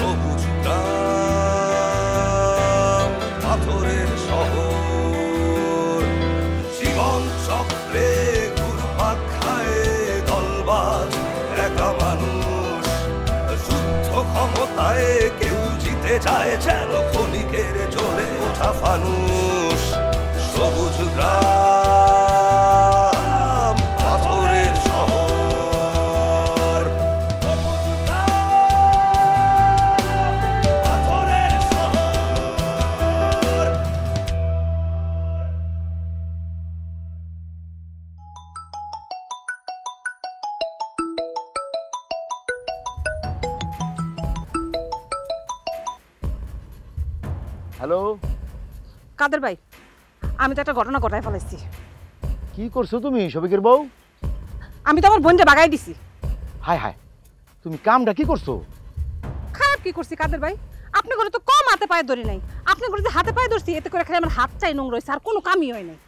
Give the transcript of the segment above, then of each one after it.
সবুজ গ্রাম পাথরের শহর জীবন চক্রে ঘুরপাক খায় দলবাজ একা মানুষ যুদ্ধ ক্ষমতায় কেউ জিতে যায় যেন ক্ষণিকের জ্বলে ওঠা ফানুষ সবুজ গ্রাম পাথরের শহর পাথরের শহর হ্যালো কাদের ভাই আমি তো একটা ঘটনা ঘটায় ফেলেছি। কি করছো তুমি শফিকের বউ? আমি তো আমার বোনটা বাগাই দিছি। হায় হায়, তুমি কামটা কি করছো? খারাপ কি করছি কাদের ভাই? আপনি করে তো কম হাতে পায়ে ধরি নাই, আপনি করে যে হাতে পায়ে ধরছি এতে করে খালি আমার হাত চাই নোংরা হয়েছে, আর কোনো কামই হয় নাই।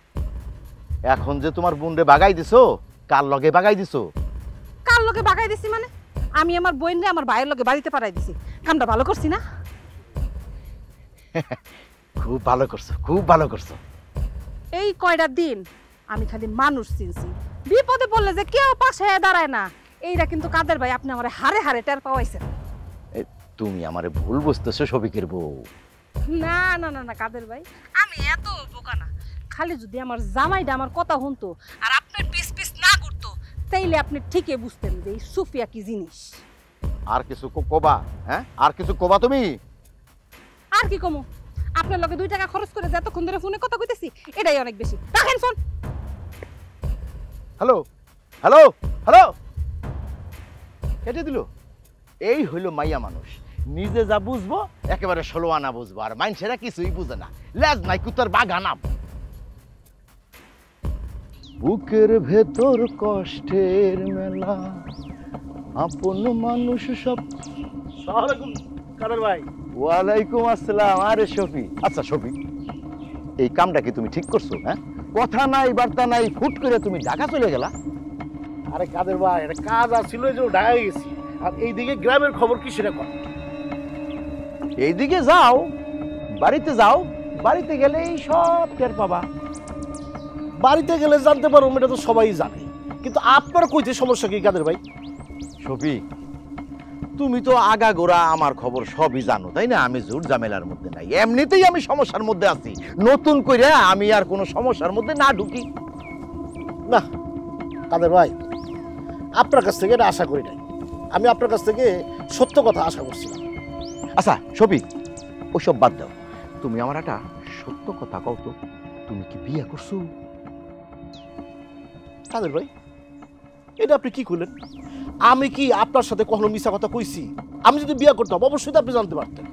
এখন যে তোমার বোনরে বাগাই দিছো, কার লগে বাগাই দিছো? কার লগে বাগাই দিছি মানে? আমি আমার বোনরে আমার ভাইয়ের লগে বাড়িতে পাঠাই দিছি। কামটা ভালো করছি না? খুব ভালো করছো, খুব ভালো করছো। এই কয়টা দিন আমি খালি মানুষ চিনছি, বিপদে পড়লে যে কেউ পাশে দাঁড়ায় না, এইটা কিন্তু কাদের ভাই আপনি আমার হারে হারে টের পাওয়াইছেন। তুমি আমারে ভুল বুঝতেছো শফিকের বউ। না না না না কাদের ভাই, আমি এত বোকা না। খালি যদি আমার জামাইটা আমার কথা শুনতো আর আপনার পিস পিস না করতো, তাইলে আপনি ঠিকই বুঝতেন যে এই সুফিয়া কি জিনিস। আর কিছু কবা? হ্যাঁ, আর কিছু কবা তুমি? আর কি কমু? আপনার লগে 2 টাকা খরচ করে যতক্ষণ ধরে ফোনে কথা কইতেছি এটাই অনেক বেশি। রাখেন ফোন। হ্যালো হ্যালো হ্যালো, কেটে দিল। এই হইল মাইয়া মানুষ, নিজে যা বুঝবো একেবারে 16 আনা বুঝবো, আর মানুষেরা কিছুই বুঝে না। লেজ নাই কুতার বাগানাম। বুকের ভেতর কষ্টের মেলা, আপন মানুষ সব। কাদের ভাই? ওয়ালাইকুম আসসালাম। আরে শফি, আচ্ছা শফি, এই কামটা কি তুমি ঠিক করছো? হ্যাঁ, কথা নাই বার্তা নাই, ফুট করে তুমি ঢাকা চলে গেলা। আরে কাদের ভাই, এটা কাজ আসছিল যে ঢাকা গেছি, আর এইদিকে গ্রামের খবর কি সেটা কর। এইদিকে যাও, বাড়িতে যাও, বাড়িতে গেলেই সব টের পাবা। বাড়িতে গেলে জানতে পারো, এটা তো সবাই জানে, কিন্তু আপনার কইতে সমস্যা কি কাদের ভাই? শফি, তুমি তো আগাগোড়া আমার খবর সবই জানো, তাই না? আমি জোর ঝামেলার মধ্যে নাই, এমনিতেই আমি সমস্যার মধ্যে আছি। নতুন করে আমি আর কোনো সমস্যার মধ্যে না ঢুকি না কাদের ভাই, আপনার কাছ থেকে এটা আশা করি নাই। আমি আপনার কাছ থেকে সত্য কথা আশা করছিলাম। আচ্ছা শফি, ওসব বাদ দাও, তুমি আমার একটা সত্য কথা কও তো, তুমি কি বিয়ে করছো? কাদের ভাই, এটা আপনি কি করলেন? আমি কি আপনার সাথে কখনো মিছা কথা কইছি? আমি যদি বিয়ে করতাম অবশ্যই তো আপনি জানতে পারতেন।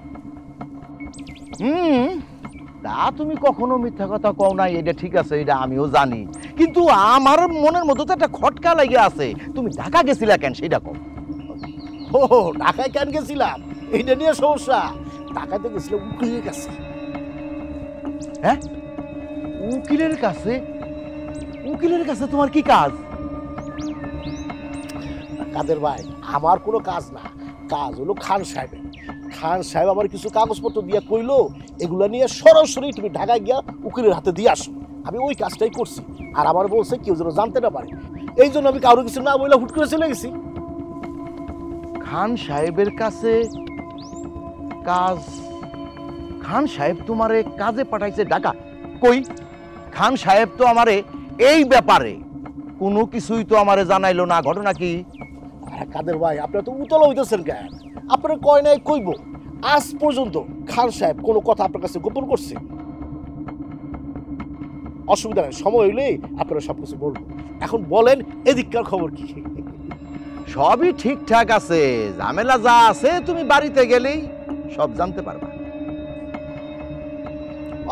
তা তুমি কখনো মিথ্যা কথা কও নাই, এটা ঠিক আছে, এটা আমিও জানি, কিন্তু আমার মনের মধ্যে তো একটা খটকা লাগে আছে। তুমি ঢাকা গেছিলা কেন সেটা কও। ও, ঢাকায় কেন গেছিলাম এইটা নিয়ে সমস্যা? ঢাকাতে গেছিলাম উকিলের কাছে। হ্যাঁ, উকিলের কাছে? উকিলের কাছে তোমার কি কাজ? কাদের ভাই, আমার কোনো কাজ না, কাজ হলো খান সাহেবের। খান সাহেব আমার কিছু কাগজপত্র দিয়ে কইলো এগুলা নিয়ে সরাসরি তুমি ঢাকায় গিয়া উকিলের হাতে দিয়ে আসো। আমি ওই কাজটাই করছি, আর আমার বলছে কেউ যেন জানতে না পারে, এই জন্য আমি কারো কিছু না বলে হুট করে চলে গেছি। খান সাহেবের কাছে কাজ? খান সাহেব তোমারে কাজে পাঠাইছে ঢাকা? কই, খান সাহেব তো আমারে এই ব্যাপারে কোনো কিছুই তো আমারে জানাইলো না। ঘটনা কি? কাদের ভাই, আপনারা তো উতলা হইতেছেন কেন? আপনারা কয় নাই কইব, আজ পর্যন্ত খান সাহেব কোনো কথা আপনার কাছে গোপন করছে? অসুবিধা নেই, সময় হইলে আপনারা সবকিছু বলবো। এখন বলেন এদিককার খবর কি? সবই ঠিকঠাক আছে, ঝামেলা যা আছে তুমি বাড়িতে গেলেই সব জানতে পারবা।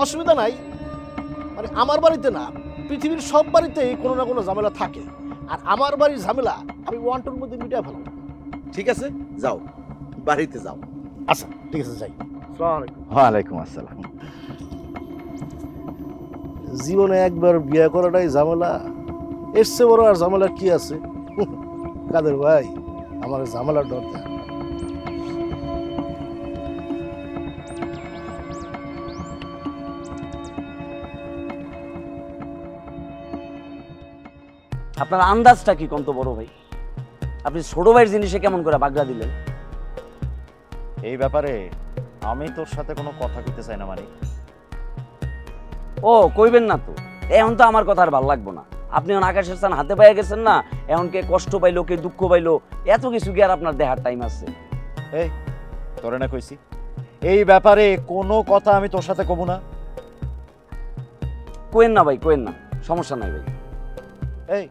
অসুবিধা নাই, মানে আমার বাড়িতে না, পৃথিবীর সব বাড়িতেই কোনো না কোনো ঝামেলা থাকে, আর আমার বাড়ির ঝামেলা আমি ওয়ান্টের মধ্যে মিটাই ফেলাম। ঠিক আছে, যাও, বাড়িতে যাও। আচ্ছা ঠিক আছে, যাই। ওয়ালাইকুম আসসালাম। জীবনে একবার বিয়ে করাটাই ঝামেলা, এর চেয়ে বড় আর ঝামেলা কি আছে? কাদের ভাই, আমার ঝামেলার ডর দেয়। আপনার আন্দাজটা কি কত বড় ভাই? আপনি ছোট ভাইয়ের জিনিসে কেমন করে বাগড়া দিলেন? এই ব্যাপারে আমি তোর সাথে কোনো কথা কইতে চাই না মানিক। ও কইবেন না তো, এখন তো আমার কথা আর ভালো লাগবো না। আপনি এখন আকাশের স্থান হাতে পাইয়া গেছেন না, এখন কে কষ্ট পাইলো কে দুঃখ পাইলো এত কিছু কি আর আপনার দেখার টাইম আছে? এই তোরে না কইছি এই ব্যাপারে কোনো কথা আমি তোর সাথে কব না। কোয়েন না ভাই, কোয়েন না, সমস্যা নাই ভাই। এই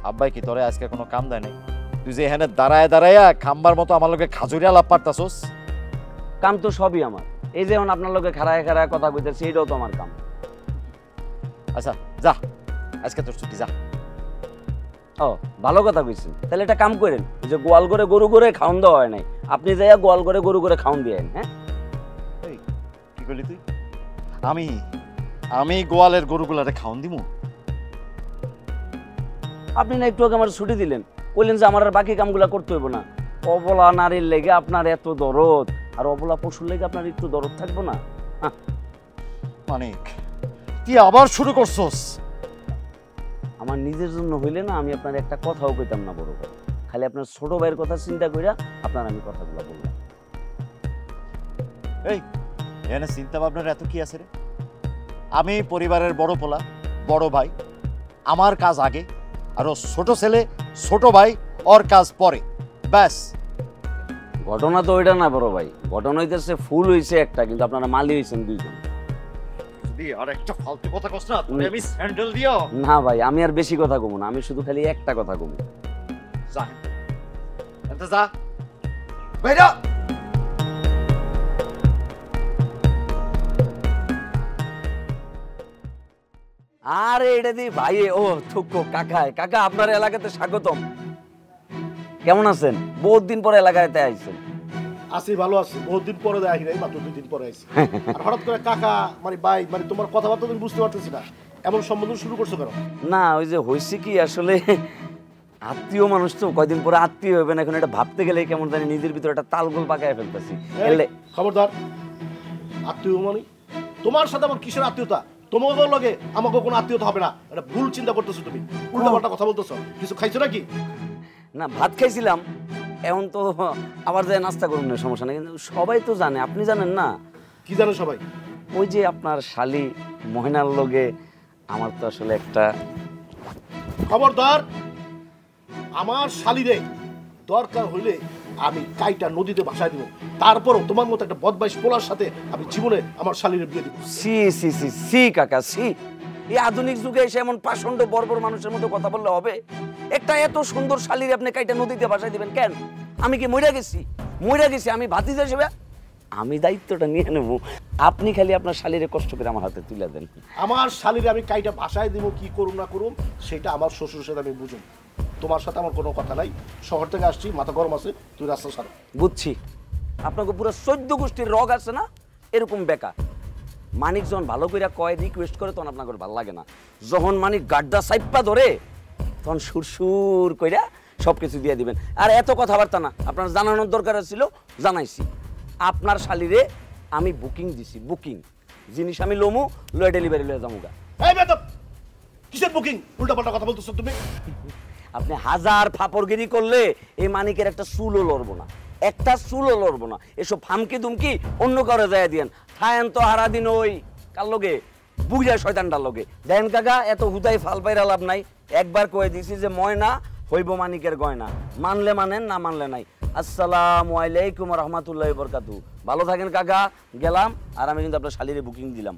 আব্বাই কি তোরে আজকে কোনো কাম দেয় নাই? তুই যে এখানে দাঁড়ায় দাঁড়াইয়া খাম্বার মতো আমার লগে খাজুরিয়া লাভ পারতাছস। কাম তো সবই আমার, এই যে এখন আপনার লোকে খাড়ায় খাড়ায় কথা কইতেছি এটাও তো আমার কাম। আচ্ছা যা, আজকে তোর ছুটি, যা। ও ভালো কথা কইছেন, তাহলে একটা কাম করেন, এই যে গোয়াল করে গরু করে খাওন দেওয়া হয় নাই, আপনি যাইয়া গোয়াল করে গরু করে খাওন দিয়েন। হ্যাঁ এই কি করলি তুই? আমি আমি গোয়ালের গরুগুলারে খাওন দিমু? আপনি না একটু আগে আমার ছুটি দিলেন, বললেন যে আমার আর বাকি কামগুলা করতে হইব না। অবলা নারীর লেগে আপনার এত দরদ, আর অবলা পশুর লেগে আপনার একটু দরদ থাকবো না? মানিক তুই আবার শুরু করছস। আমার নিজের জন্য হইলে না আমি আপনার একটা কথাও কইতাম না বড় ভাই, খালি আপনার ছোট ভাইয়ের কথা চিন্তা কইরা আপনার আমি কথাগুলো বললাম। এই এখানে চিন্তা ভাবনার এত কি আছে রে? আমি পরিবারের বড় পোলা, বড় ভাই, আমার কাজ আগে, আর ও ছোট ছেলে ছোট ভাই, ওর কাজ পরে, ব্যাস। ঘটনা তো ওইটা না বড় ভাই, ঘটনা হইতেছে ফুল হইছে একটা, কিন্তু আপনারা মালি হইছেন দুইজন। যদি আর একটা ফালতু কথা কস না তোরে আমি স্যান্ডেল দিও। না ভাই, আমি আর বেশি কথা কমু না, আমি শুধু খালি একটা কথা কমু। যা এনতে যা, বাইরা। আরে এটা দি ভাই, ও থুকো কাকায়, কাকা আপনার এলাকাতে স্বাগতম। কেমন আছেন? বহুত দিন পরে এলাকাতে আইছেন। আছি, ভালো আছি। বহুত দিন পরে দেখি নাই, মাত্র 2 দিন পরে আইছি। আর হঠাৎ করে কাকা মানে ভাই মানে তোমার কথাবার্তা তুমি বুঝতে পারতেছি না, এমন সম্বোধন শুরু করছো কেন? না ওই যে হয়েছে কি, আসলে আত্মীয় মানুষ তো, কয়দিন পরে আত্মীয় হবে না, এখন এটা ভাবতে গেলে কেমন জানি নিজের ভিতরে একটা তালগোল পাকায় ফেলতেছি। এলে খবরদার, আত্মীয় মানে তোমার সাথে আমার কিসের আত্মীয়তা? তোমাকে লগে আমাকে কোনো আত্মীয়তা হবে না, এটা ভুল চিন্তা করতেছো তুমি, উল্টাপাল্টা কথা বলতেছো। কিছু খাইছো নাকি? না ভাত খাইছিলাম, এখন তো আবার যায় নাস্তা করুন না, সমস্যা নেই। কিন্তু সবাই তো জানে, আপনি জানেন না? কি জানো সবাই? ওই যে আপনার শালি মহিনার লগে আমার তো আসলে একটা। খবরদার, আমার শালিরে দরকার হইলে আমি কাইটা নদীতে ভাসায় দিব, তারপরও তোমার মতো একটা বদমাইশ পোলার সাথে আমি জীবনে আমার শালিরে বিয়ে দিব। সি সি সি সি কাকা সি, এই আধুনিক যুগে এসে এমন পাষণ্ড বর্বর মানুষের মতো কথা বললে হবে? একটা এত সুন্দর শালিরে আপনি কাইটা নদীতে ভাসায় দিবেন কেন? আমি কি মইরা গেছি? মইরা গেছি আমি ভাতিজা হিসেবে, আমি দায়িত্বটা নিয়ে নেব। আপনি খালি আপনার শালিরে কষ্ট করে আমার হাতে তুলে দেন। আমার শালিরে আমি কাইটা ভাসায় দিব, কি করুম না করুম সেটা আমার শ্বশুরের সাথে আমি বুঝুম। তোমার সাথে আমার কোনো কথা নাই, শহর থেকে আসছি, মাথা গরম আছে, তুই রাস্তা ছাড়ো। বুঝছি, আপনাকে পুরো 14 গোষ্ঠীর রগ আছে না, এরকম বেকা। মানিক যখন ভালো করে কয়, রিকোয়েস্ট করে, তখন আপনার ভালো লাগে না। যখন মানিক গাড্ডা সাইপা ধরে, তখন সুরসুর কইরা সব কিছু দিয়ে দিবেন। আর এত কথাবার্তা না, আপনার জানানোর দরকার ছিল, জানাইছি। আপনার শালিরে আমি বুকিং দিছি, বুকিং জিনিস আমি লমু, লয়ে ডেলিভারি লয়ে যামুগা। এই বেদব, কিসের বুকিং? উল্টাপাল্টা কথা বলতেছো তুমি। আপনি হাজার ফাপড়গিরি করলে এই মানিকের একটা চুলও লড়বো না, একটা চুলও লড়বো না। এসব ফামকি দুমকি অন্য কারো যায় দিয়েন, থায়েন তো হারা দিন ওই কার লগে, বুঝা শয়তানটার লগে। দেন কাকা, এত হুদাই ফাল পাইরা লাভ নাই। একবার কয়ে দিছি যে ময়না হইব মানিকের গয়না, মানলে মানেন, না মানলে নাই। আসসালামু আলাইকুম রহমতুল্লাহি বরকাতু। ভালো থাকেন কাকা, গেলাম। আর আমি কিন্তু আপনার শালিরে বুকিং দিলাম।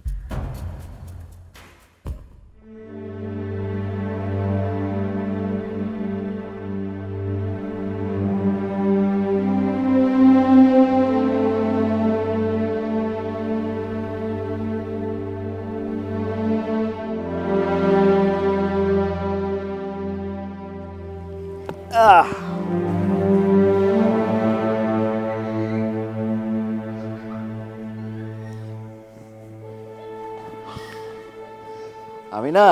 আমি না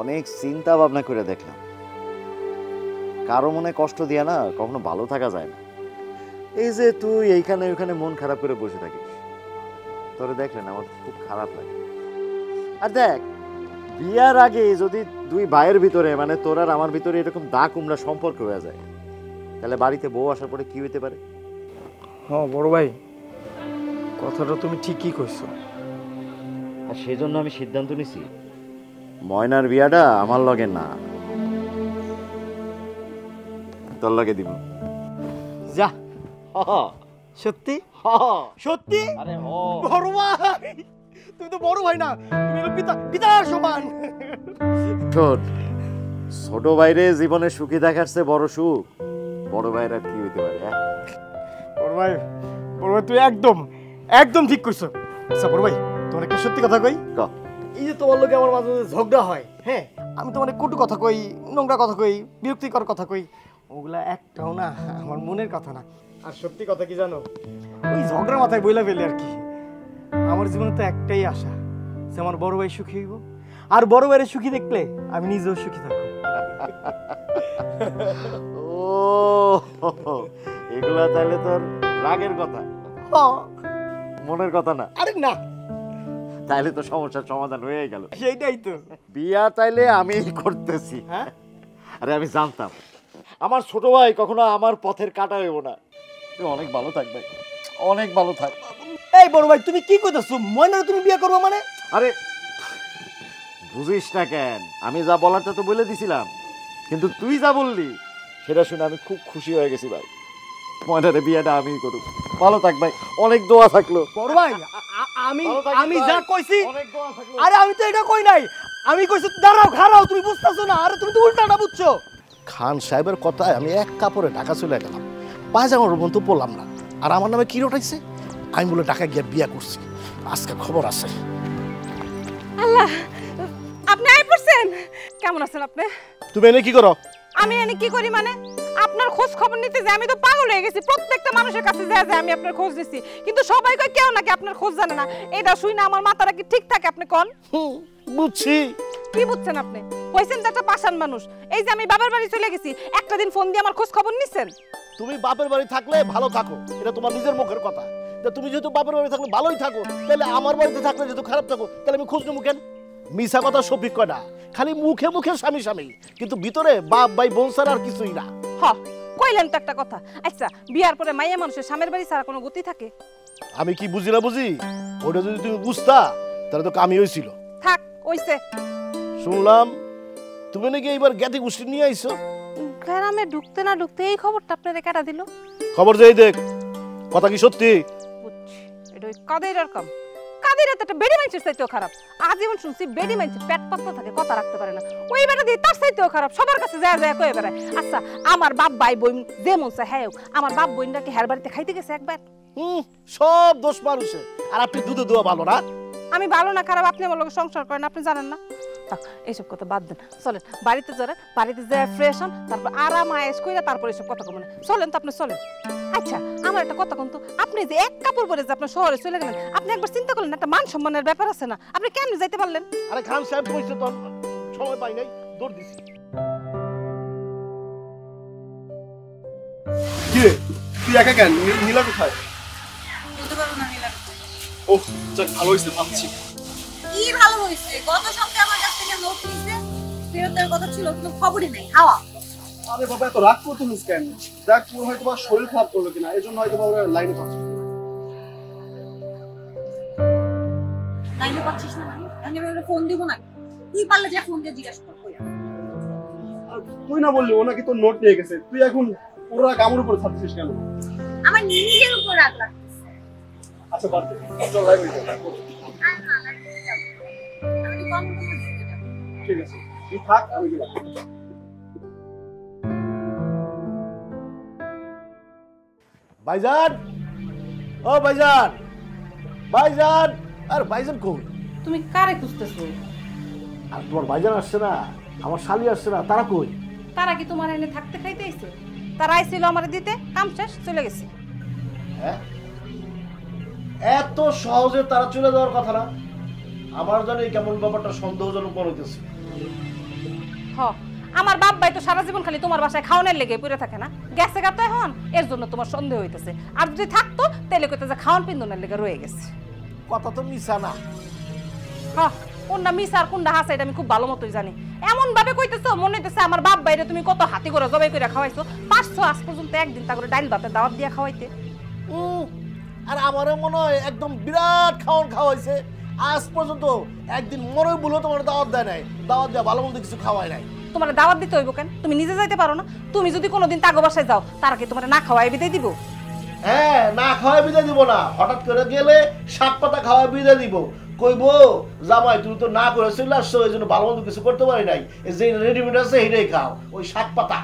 অনেক চিন্তা ভাবনা করে দেখলাম, কারো মনে কষ্ট দিয়া না কখনো ভালো থাকা যায় না। এই যে তুই এইখানে ওইখানে মন খারাপ করে বসে থাকিস, তোরে দেখলে না আমার খুব খারাপ লাগে। আর দেখ, বিয়ার আগে যদি দুই ভাইয়ের ভিতরে মানে তোর আর আমার ভিতরে এরকম দা কুমড়া সম্পর্ক হয়ে যায়, তাহলে বাড়িতে বউ আসার পরে কি হইতে পারে? হ্যাঁ বড় ভাই, কথাটা তুমি ঠিকই কইছো। আর সেজন্য আমি সিদ্ধান্ত নিছি ময়নার বিয়াটা আমার লগে না, তোর লগে দিব। যা, সত্যি সত্যি? আরে বড় ভাই, তুমি তো বড় ভাই না, তুমি হলো পিতার সমান। শোন, ছোট ভাইরে জীবনে সুখী দেখার চেয়ে বড় সুখ বড় ভাইয়ের আর কি হইতে পারে? বড় ভাই তুই একদম একদম ঠিক কইছো। আচ্ছা বড় ভাই, তোমার একটা সত্যি কথা কই। এই যে তোমার লোকে আমার মাঝে মাঝে ঝগড়া হয়, হ্যাঁ, আমি তোমার কটু কথা কই, নোংরা কথা কই, বিরক্তিকর কথা কই, ওগুলা একটাও না আমার মনের কথা না। আর সত্যি কথা কি জানো, ওই ঝগড়ার মাথায় বইলা ফেলে আর কি। আমার জীবনে তো একটাই আশা, যে আমার বড় ভাই সুখী হইব, আর বড় ভাইয়ের সুখী দেখলে আমি নিজেও সুখী থাকবো। ও, এগুলা তাহলে তোর রাগের কথা, মনের কথা না? আরে না, তাইলে তো সমস্যার সমাধান হয়ে গেল। সেইটাই তো। বিয়া তাইলে আমি করতেছি। হ্যাঁ, আরে আমি জানতাম আমার ছোট ভাই কখনো আমার পথের কাটা হইব না। তুই অনেক ভালো থাকবে, অনেক ভালো থাক। এই বড় ভাই, তুমি কি কইতাছো? ময়নারে তুমি বিয়ে করবো মানে? আরে বুঝিস না কেন, আমি যা বলার তা তো বলে দিছিলাম, কিন্তু তুই যা বললি সেটা শুনে আমি খুব খুশি হয়ে গেছি ভাই। ময়নারে বিয়েটা আমি করব। ভালো থাক ভাই, অনেক দোয়া থাকলো। বড় ভাই, আমি যা কইছি, অনেক দোয়া থাকলো। আরে আমি তো এটা কই নাই, আমি কইছি দাঁড়াও খাড়াও, তুমি বুঝতাছো না? আরে তুমি তো উল্টাটা বুঝছো। খান সাহেবের কথায় আমি এক কাপড়ে ঢাকা চলে গেলাম, পায়জামার মতো পড়লাম না, আর আমার নামে কি রটাইছে, আমি বলে ঢাকা গিয়ে বিয়া করছি। আজকে খবর আছে। আল্লাহ, আপনি আই পড়ছেন? কেমন আছেন আপনি? তুমি এনে কি করো? আমি এনে কি করি মানে, আপনার খোঁজ খবর নিতে যে আমি তো পাগল হয়ে গেছি। প্রত্যেকটা মানুষের কাছে যায় আমি আপনার খোঁজ দিছি, কিন্তু সবাই কয় কেউ নাকি আপনার খোঁজ জানে না। এটা শুই না আমার মাথাটা কি ঠিক থাকে? আপনি কোন? বুঝছি। কি বুঝছেন আপনি? হইছেন তো একটা পাষাণ মানুষ। এই যে আমি বাবার বাড়ি চলে গেছি, একটা দিন ফোন দিয়ে আমার খোঁজ খবর নিছেন? তুমি বাপের বাড়ি থাকলে ভালো থাকো, এটা তোমার নিজের মুখের কথা। তুমি যেহেতু বাপের বাড়ি থাকলে ভালোই থাকো, তাহলে আমার বাড়িতে থাকলে যেহেতু খারাপ থাকো, তাহলে আমি খোঁজ নেবো কেন? মিশা কথা সফিক কয় না, খালি মুখে মুখে স্বামী স্বামী, কিন্তু ভিতরে বাপ ভাই বোন ছাড়া আর কিছুই না। কইলেন তো একটা কথা। আচ্ছা, বিয়ার পরে মাইয়া মানুষের স্বামীর বাড়ি ছাড়া কোনো গতি থাকে? আমি কি বুঝি না বুঝি, ওটা যদি তুমি বুঝতা তাহলে তো কামি হয়েছিল। থাক, ওইছে। শুনলাম তুমি নাকি এইবার জ্ঞাতি গোষ্ঠী নিয়ে আইছো। গ্রামে ঢুকতে না ঢুকতে এই খবরটা আপনারে কেটা দিল? খবর যেই দেখ, কথা কি সত্যি? বুঝছি, এটা ওই কাদের কাম। কাদের এত একটা বেডি মাইন্সের চাইতেও খারাপ। আজীবন শুনছি বেডি মাইন্সের পেট পাতলা থাকে, কথা রাখতে পারে না। ওই বেটা দিয়ে তার চাইতেও খারাপ, সবার কাছে যায় যায় কয়ে বেড়ায়। আচ্ছা, আমার বাপ ভাই বোন যে মন চায় হ্যাঁ, আমার বাপ বোনরা কি হের বাড়িতে খাইতে গেছে একবার? সব দোষ মানুষের, আর আপনি দুধে দোয়া ভালো না। আমি ভালো না খারাপ আপনি আমার লগে সংসার করেন, আপনি জানেন না? থাক, এইসব কথা বাদ দেন, চলেন বাড়িতে যারা, বাড়িতে যায় ফ্রেশ হন, তারপর আরাম আয়েশ কইরা তারপর এইসব কথা কমেন। চলেন তো, আপনি চলেন। আচ্ছা, আমার একটা কথা কোন তো, আপনি যে এক কাপড় পরে যে আপনার শহরে চলে গেলেন, আপনি একবার চিন্তা করলেন একটা মান সম্মানের ব্যাপার আছে না? আপনি কেমনে যাইতে পারলেন? আরে খান সাহেব কইছে তো, সময় পাই নাই, দৌড় দিছি। কি রে, তুই একা কেন? নীলা কোথায়? বলতে পারবো না নীলা। ওহ, যাক ভালো হয়েছে, ভাবছি। কি ভালো হয়েছে? গত সপ্তাহে আমার কাছ থেকে নোট নিছে, ফেরতের কথা ছিল, কিন্তু খবরই নেই। হাওয়া। আরে বাবা, এত রাগ করতেছিস কেন? দেখ, তোর হয়তো বা শরীর খারাপ করলো কিনা, এই জন্য হয়তো বা ওরা লাইনে পাচ্ছে। লাইনে পাচ্ছিস না মানে? আমি ওরা ফোন দিব না। তুই পারলে যে ফোন দিয়ে জিজ্ঞাসা কর কই আছে। আর তুই না বললি ও নাকি তোর নোট নিয়ে গেছে, তুই এখন ওরা কামড় উপরে ছাড়ছিস কেন? আমার নিজের উপর রাগ লাগছে। আচ্ছা বাদ দে, চল লাইব্রেরি যাই। আর না লাগছে। আমি কম করে দিতে যাব। ঠিক আছে, তুই থাক, আমি গেলাম। ভাইজান, ও ভাইজান, ভাইজান, আর ভাইজান কই? তুমি কারে খুঁজতেছো? আর তোমার ভাইজান আসছে না, আমার শালি আসছে না, তারা কই? তারা কি তোমার এনে থাকতে খাইতে আইছে? তারা আইছিল আমারে দিতে, কাম শেষ, চলে গেছে। হ্যাঁ, এত সহজে তারা চলে যাওয়ার কথা না। আমার জানি কেমন ব্যাপারটা সন্দেহজনক মনে হইতেছে। আমার বাপ ভাই তো সারা জীবন খালি তোমার বাসায় খাওয়ানোর লেগে পড়ে থাকে না? গেছে গাতে হন, এর জন্য তোমার সন্দেহ হইতেছে। আর যদি থাকতো তাহলে কইতে যে খাওয়ান পিন্দনের লেগে রয়ে গেছে। কথা তো মিছা না। কোনটা মিস আর কোনটা হাসা এটা আমি খুব ভালো মতোই জানি। এমন ভাবে কইতেছো মনে হইতেছে আমার বাপ বাইরে তুমি কত হাতি করে জবাই করে খাওয়াইছো, 500 আজ পর্যন্ত একদিন তা করে ডাইল ভাতে দাওয়াত দিয়া খাওয়াইতে। আর আমারও মনে হয় একদম বিরাট খাওয়াইছে আজ পর্যন্ত একদিন মনে বলো তোমার দাওয়াত দেয় নাই, দাওয়াত দেওয়া ভালো মন্দ কিছু খাওয়াই নাই। তোমার দাওয়াত দিতে হইব কেন? তুমি নিজে যাইতে পারো না? তুমি যদি কোনোদিন তাগো বাসায় যাও তারা কি তোমার না খাওয়াই বিদায় দিব? হ্যাঁ, না খাওয়াই বিদায় দিব না, হঠাৎ করে গেলে শাক পাতা খাওয়াই বিদায় দিব। কইবো জামাই তুমি তো না করে চলে আসছো, এই জন্য ভালো মন্দ কিছু করতে পারি নাই, যে রেডিমেড আছে সেটাই খাও, ওই শাক পাতা।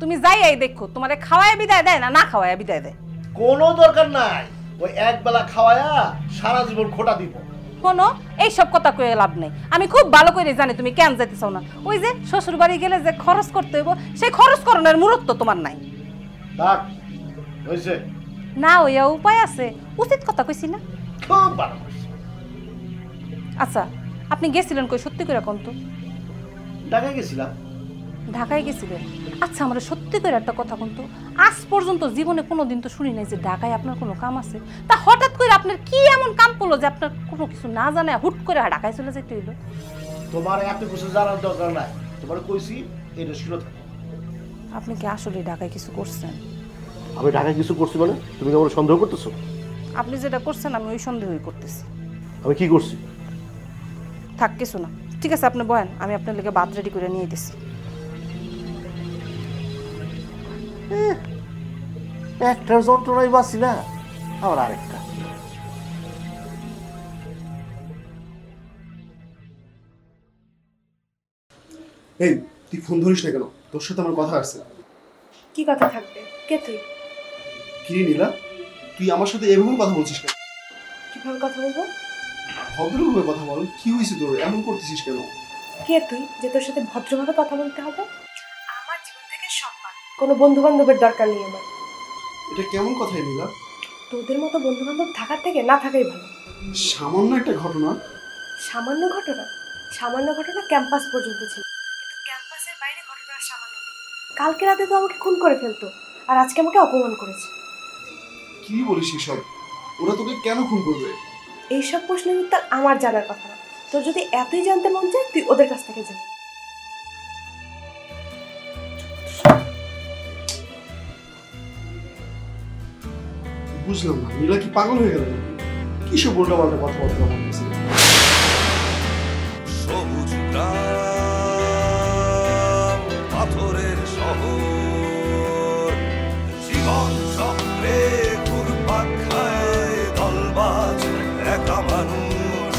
তুমি যাই এই দেখো তোমারে খাওয়াই বিদায় দেয় না না খাওয়াই বিদায় দেয়? কোনো দরকার নাই, ওই এক বেলা খাওয়ায়া সারা জীবন খোটা দিব। শোনো, এইসব কথা কয়ে লাভ নেই। আমি খুব ভালো করে জানি তুমি কেন যাইতে চাও না। ওই যে শ্বশুর বাড়ি গেলে যে খরচ করতে হইব সেই খরচ করানোর মুরত তো তোমার নাই। থাক হইছে না ওইয়া উপায় আছে, উচিত কথা কইছি না? খুব ভালো হইছে। আচ্ছা আপনি গেছিলেন কই সত্যি করে কোন তো? ঢাকায় গেছিলাম। ঢাকায় গেছিলেন? আচ্ছা আমরা সত্যি করে একটা কথা কোন তো, আজ পর্যন্ত জীবনে কোনোদিন তো শুনি নাই যে ঢাকায় আপনার কোনো কাম আছে। তা হঠাৎ করে আপনার কি এমন কাম পড়লো যে আপনার কোনো কিছু না জানে হুট করে ঢাকায় চলে যেতে হইলো? তোমার এত কিছু জানার দরকার নাই, তোমার কইছি এটা শুনে থাকো। আপনি কি আসলে ঢাকায় কিছু করছেন? আমি ঢাকায় কিছু করছি মানে তুমি কি আমার সন্দেহ করতেছো? আপনি যেটা করছেন আমি ওই সন্দেহই করতেছি। আমি কি করছি? থাক কিছু না, ঠিক আছে আপনি বলেন, আমি আপনার লেগে ভাত রেডি করে নিয়ে দিচ্ছি। একটার যন্ত্রণাই বাঁচি না, আবার আরেকটা। এই তুই ফোন ধরিস না কেন? তোর সাথে আমার কথা আছে। কি কথা থাকবে? কে তুই? কি রে নীলা, তুই আমার সাথে এভাবে কথা বলছিস কেন? কিভাবে কথা বলবো? ভদ্রভাবে কথা বল। কি হয়েছে তোর, এমন করতেছিস কেন? কে তুই যে তোর সাথে ভদ্রভাবে কথা বলতে হবে? আমার জীবন থেকে সব বাদ, কোনো বন্ধু বান্ধবের দরকার নেই আমার। এটা কেমন কথাই নীলা? তোদের মতো বন্ধু বান্ধব থাকার থেকে না থাকাই ভালো। সামান্য একটা ঘটনা। সামান্য ঘটনা? সামান্য ঘটনা ক্যাম্পাস পর্যন্ত ছিল, কিন্তু ক্যাম্পাসের বাইরে ঘটনা সামান্য নেই। কালকে রাতে তো আমাকে খুন করে ফেলতো, আর আজকে আমাকে অপমান করেছে। কি বলিস এসব? ওরা তোকে কেন খুন করবে? এইসব প্রশ্নের উত্তর আমার জানার কথা না। তোর যদি এতই জানতে মন চায় তুই ওদের কাছ থেকে যা। বুঝলাম না, নীলা কি পাগল হয়ে গেল নাকি? কি সব উল্টাপাল্টা কথাবার্তা বলতেছে? সবুজ গ্রাম, পাথরের শহর, জীবন চক্রে ঘুরপাক খায় দলবাজ একা মানুষ।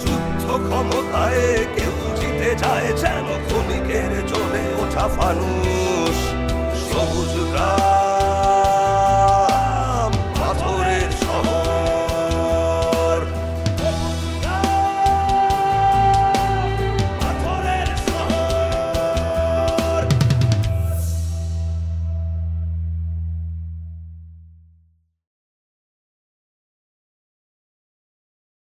যুদ্ধ ক্ষমতায় কেউ জিতে যায় যেন ক্ষণিকের জ্বলে ওঠা ফানুষ। সবুজ গ্রাম